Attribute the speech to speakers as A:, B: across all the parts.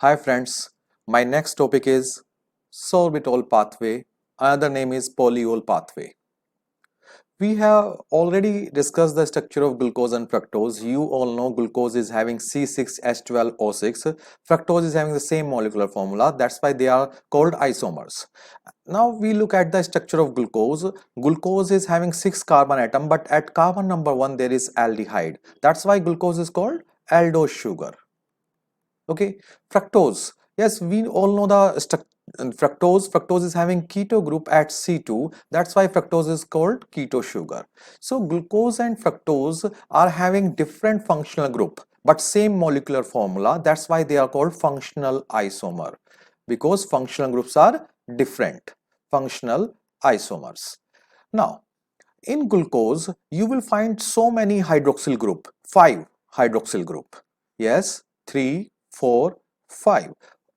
A: Hi friends, my next topic is sorbitol pathway. Another name is polyol pathway. We have already discussed the structure of glucose and fructose. You all know glucose is having C6H12O6. Fructose is having the same molecular formula. That's why they are called isomers. Now we look at the structure of glucose. Glucose is having 6 carbon atom, but at carbon number 1 there is aldehyde. That's why glucose is called aldose sugar. Okay, fructose. Yes, we all know the fructose is having keto group at C2. That's why fructose is called keto sugar. So glucose and fructose are having different functional group but same molecular formula. That's why they are called functional isomer, because functional groups are different. Functional isomers. Now in glucose you will find so many hydroxyl group, 5 hydroxyl group. Yes, 3, 4, 5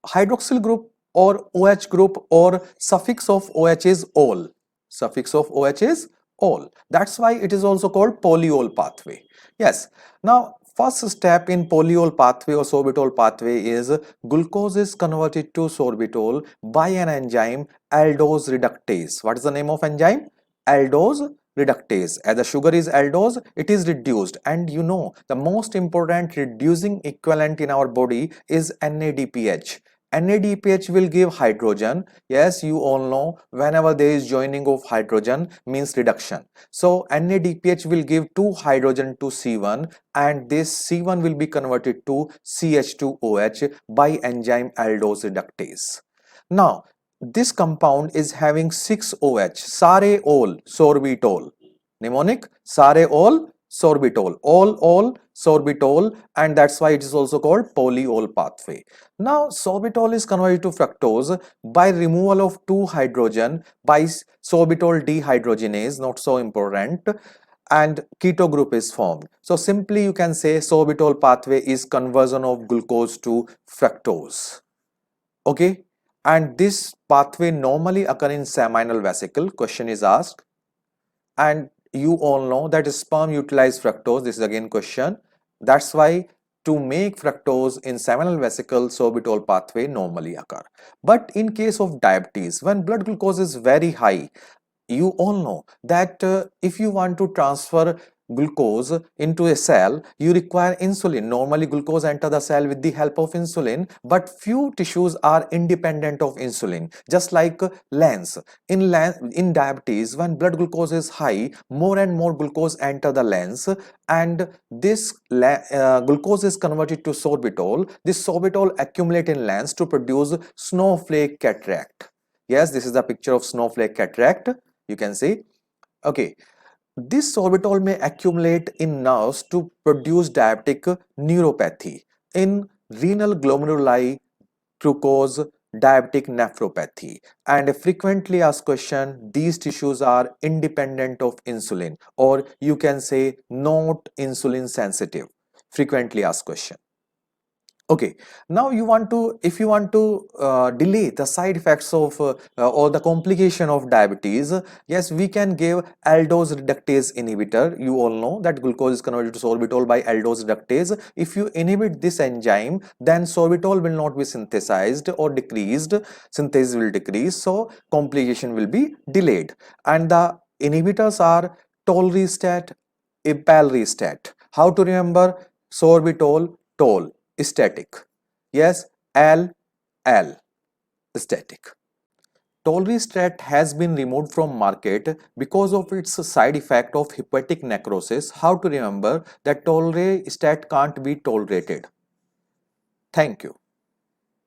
A: hydroxyl group, or OH group, or suffix of OH is ol. Suffix of OH is ol. That's why it is also called polyol pathway. Yes. Now first step in polyol pathway or sorbitol pathway is glucose is converted to sorbitol by an enzyme aldose reductase. What is the name of enzyme? Aldose reductase. As the sugar is aldose, it is reduced, and you know the most important reducing equivalent in our body is NADPH. NADPH will give hydrogen. Yes, you all know whenever there is joining of hydrogen means reduction. So NADPH will give 2 hydrogen to C1, and this C1 will be converted to CH2OH by enzyme aldose reductase. Now this compound is having 6 OH, sareol sorbitol. Mnemonic sareol sorbitol, all sorbitol, and that's why it is also called polyol pathway. Now sorbitol is converted to fructose by removal of 2 hydrogen by sorbitol dehydrogenase, not so important, and keto group is formed. So simply you can say sorbitol pathway is conversion of glucose to fructose. Okay, and this pathway normally occur in seminal vesicle. Question is asked, and you all know that sperm utilize fructose. This is again question. That's why to make fructose in seminal vesicle, sorbitol pathway normally occur. But in case of diabetes, when blood glucose is very high, you all know that if you want to transfer glucose into a cell, you require insulin. Normally glucose enter the cell with the help of insulin, but few tissues are independent of insulin, just like lens. In diabetes, when blood glucose is high, more and more glucose enter the lens, and this glucose is converted to sorbitol. This sorbitol accumulate in lens to produce snowflake cataract. Yes, this is the picture of snowflake cataract. You can see. Okay, this sorbitol may accumulate in nerves to produce diabetic neuropathy, in renal glomeruli to cause diabetic nephropathy. And a frequently asked question, these tissues are independent of insulin, or you can say not insulin sensitive. Frequently asked question. Okay, now if you want to delay the side effects of or the complication of diabetes, yes, we can give aldose reductase inhibitor. You all know that glucose is converted to sorbitol by aldose reductase. If you inhibit this enzyme, then sorbitol will not be synthesized or decreased. Synthesis will decrease, so complication will be delayed. And the inhibitors are tolrestat, ipalrestat. How to remember? Sorbitol, tol. Static. Yes, L, static. Tolrestat has been removed from market because of its side effect of hepatic necrosis. How to remember that tolrestat can't be tolerated? Thank you.